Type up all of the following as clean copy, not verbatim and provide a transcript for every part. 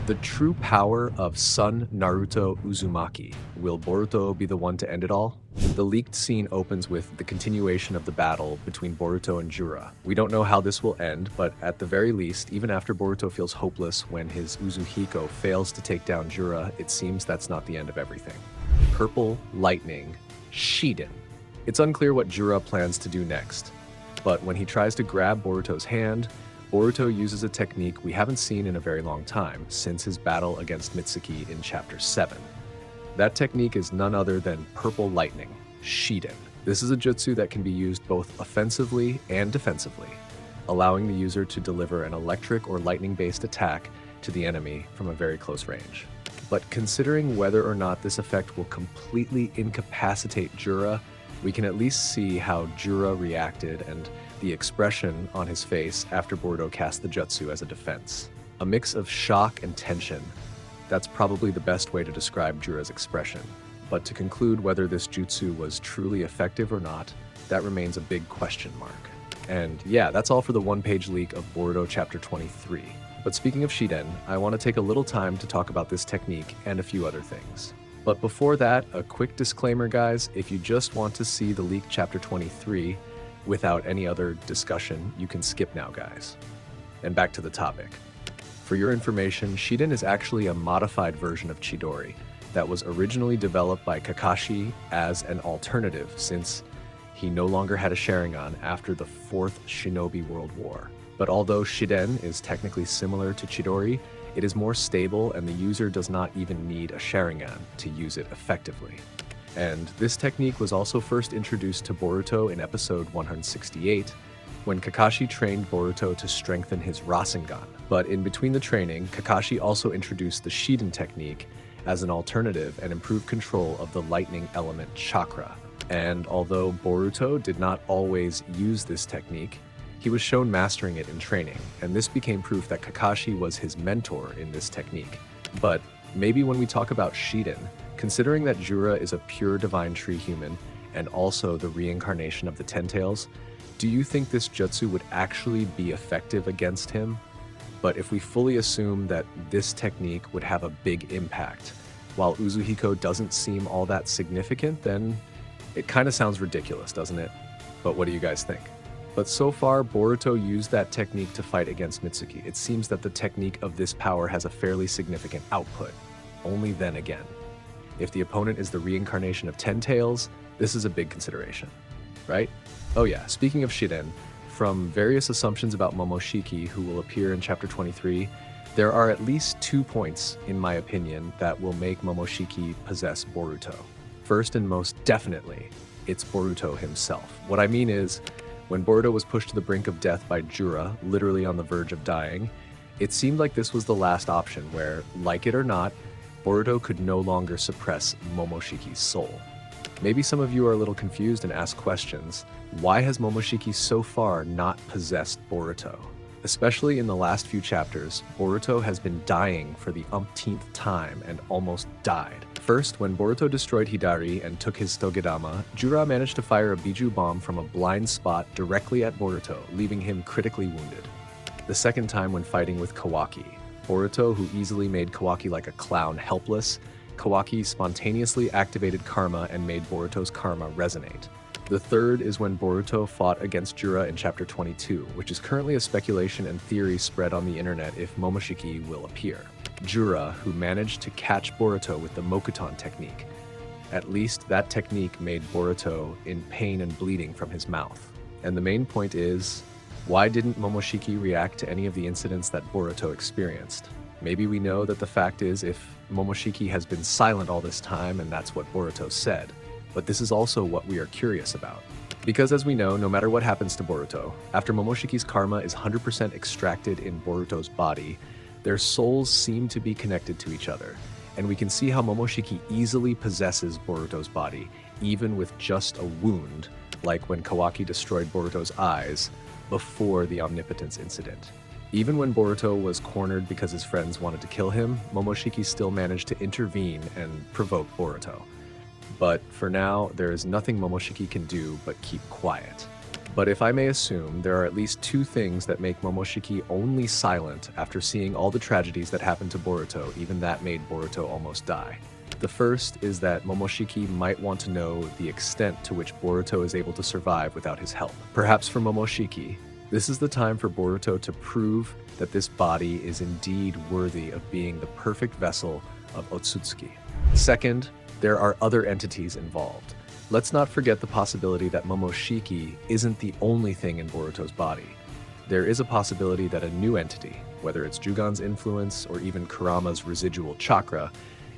The true power of Son Naruto Uzumaki. Will Boruto be the one to end it all? The leaked scene opens with the continuation of the battle between Boruto and Jura. We don't know how this will end, but at the very least, even after Boruto feels hopeless when his Uzuhiko fails to take down Jura, it seems that's not the end of everything. Purple Lightning, Shiden. It's unclear what Jura plans to do next, but when he tries to grab Boruto's hand, Boruto uses a technique we haven't seen in a very long time, since his battle against Mitsuki in Chapter 7. That technique is none other than Purple Lightning, Shiden. This is a jutsu that can be used both offensively and defensively, allowing the user to deliver an electric or lightning-based attack to the enemy from a very close range. But considering whether or not this effect will completely incapacitate Jura, we can at least see how Jura reacted and the expression on his face after Boruto cast the jutsu as a defense. A mix of shock and tension. That's probably the best way to describe Jura's expression. But to conclude whether this jutsu was truly effective or not, that remains a big question mark. And yeah, that's all for the one-page leak of Boruto Chapter 23. But speaking of Shiden, I want to take a little time to talk about this technique and a few other things. But before that, a quick disclaimer, guys. If you just want to see the leaked Chapter 23 without any other discussion, you can skip now, guys. And back to the topic. For your information, Shiden is actually a modified version of Chidori that was originally developed by Kakashi as an alternative, since he no longer had a Sharingan after the 4th Shinobi World War. But although Shiden is technically similar to Chidori, it is more stable and the user does not even need a Sharingan to use it effectively. And this technique was also first introduced to Boruto in episode 168, when Kakashi trained Boruto to strengthen his Rasengan. But in between the training, Kakashi also introduced the Shiden technique as an alternative and improved control of the lightning element chakra. And although Boruto did not always use this technique, he was shown mastering it in training, and this became proof that Kakashi was his mentor in this technique. But maybe when we talk about Shiden, considering that Jura is a pure divine tree human and also the reincarnation of the Ten Tails, do you think this jutsu would actually be effective against him? But if we fully assume that this technique would have a big impact, while Uzuhiko doesn't seem all that significant, then it kind of sounds ridiculous, doesn't it? But what do you guys think? But so far, Boruto used that technique to fight against Mitsuki. It seems that the technique of this power has a fairly significant output. Only then again. If the opponent is the reincarnation of Ten Tails, this is a big consideration, right? Oh yeah, speaking of Shiden, from various assumptions about Momoshiki, who will appear in Chapter 23, there are at least 2 points, in my opinion, that will make Momoshiki possess Boruto. First and most definitely, it's Boruto himself. What I mean is, when Boruto was pushed to the brink of death by Jura, literally on the verge of dying, it seemed like this was the last option where, like it or not, Boruto could no longer suppress Momoshiki's soul. Maybe some of you are a little confused and ask questions. Why has Momoshiki so far not possessed Boruto? Especially in the last few chapters, Boruto has been dying for the umpteenth time and almost died. First, when Boruto destroyed Hidari and took his Togedama, Jura managed to fire a Biju bomb from a blind spot directly at Boruto, leaving him critically wounded. The second time when fighting with Kawaki, Boruto, who easily made Kawaki like a clown helpless, Kawaki spontaneously activated Karma and made Boruto's Karma resonate. The third is when Boruto fought against Jura in Chapter 22, which is currently a speculation and theory spread on the internet if Momoshiki will appear. Jura, who managed to catch Boruto with the Mokuton technique. At least that technique made Boruto in pain and bleeding from his mouth. And the main point is, why didn't Momoshiki react to any of the incidents that Boruto experienced? Maybe we know that the fact is if Momoshiki has been silent all this time and that's what Boruto said. But this is also what we are curious about. Because as we know, no matter what happens to Boruto, after Momoshiki's karma is 100% extracted in Boruto's body, their souls seem to be connected to each other, and we can see how Momoshiki easily possesses Boruto's body, even with just a wound, like when Kawaki destroyed Boruto's eyes before the Omnipotence incident. Even when Boruto was cornered because his friends wanted to kill him, Momoshiki still managed to intervene and provoke Boruto. But for now, there is nothing Momoshiki can do but keep quiet. But if I may assume, there are at least two things that make Momoshiki only silent after seeing all the tragedies that happened to Boruto, even that made Boruto almost die. The first is that Momoshiki might want to know the extent to which Boruto is able to survive without his help. Perhaps for Momoshiki, this is the time for Boruto to prove that this body is indeed worthy of being the perfect vessel of Otsutsuki. Second, there are other entities involved. Let's not forget the possibility that Momoshiki isn't the only thing in Boruto's body. There is a possibility that a new entity, whether it's Jougan's influence or even Kurama's residual chakra,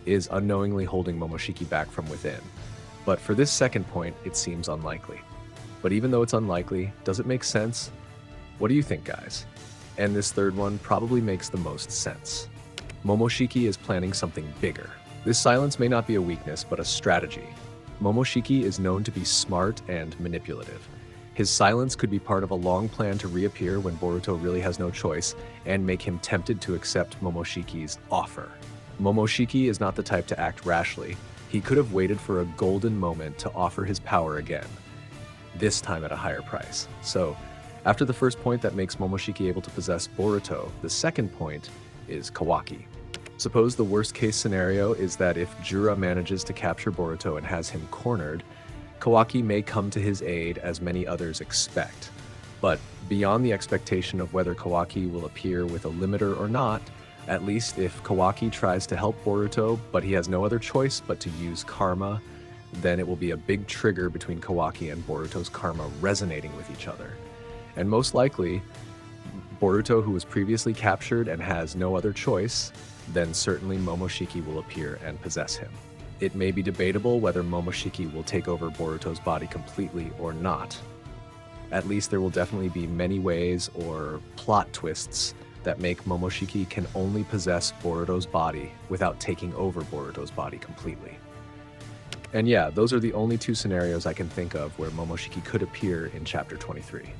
is unknowingly holding Momoshiki back from within. But for this second point, it seems unlikely. But even though it's unlikely, does it make sense? What do you think, guys? And this third one probably makes the most sense. Momoshiki is planning something bigger. This silence may not be a weakness, but a strategy. Momoshiki is known to be smart and manipulative. His silence could be part of a long plan to reappear when Boruto really has no choice and make him tempted to accept Momoshiki's offer. Momoshiki is not the type to act rashly. He could have waited for a golden moment to offer his power again, this time at a higher price. So, after the first point that makes Momoshiki able to possess Boruto, the second point is Kawaki. Suppose the worst case scenario is that if Jura manages to capture Boruto and has him cornered, Kawaki may come to his aid as many others expect. But beyond the expectation of whether Kawaki will appear with a limiter or not, at least if Kawaki tries to help Boruto but he has no other choice but to use karma, then it will be a big trigger between Kawaki and Boruto's karma resonating with each other. And most likely, Boruto, who was previously captured and has no other choice, then certainly Momoshiki will appear and possess him. It may be debatable whether Momoshiki will take over Boruto's body completely or not. At least there will definitely be many ways or plot twists that make Momoshiki can only possess Boruto's body without taking over Boruto's body completely. And yeah, those are the only two scenarios I can think of where Momoshiki could appear in Chapter 23.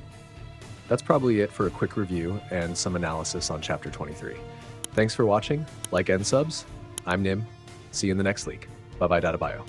That's probably it for a quick review and some analysis on Chapter 23. Thanks for watching, like and subs. I'm Nim. See you in the next leak. Bye bye, Data Bio.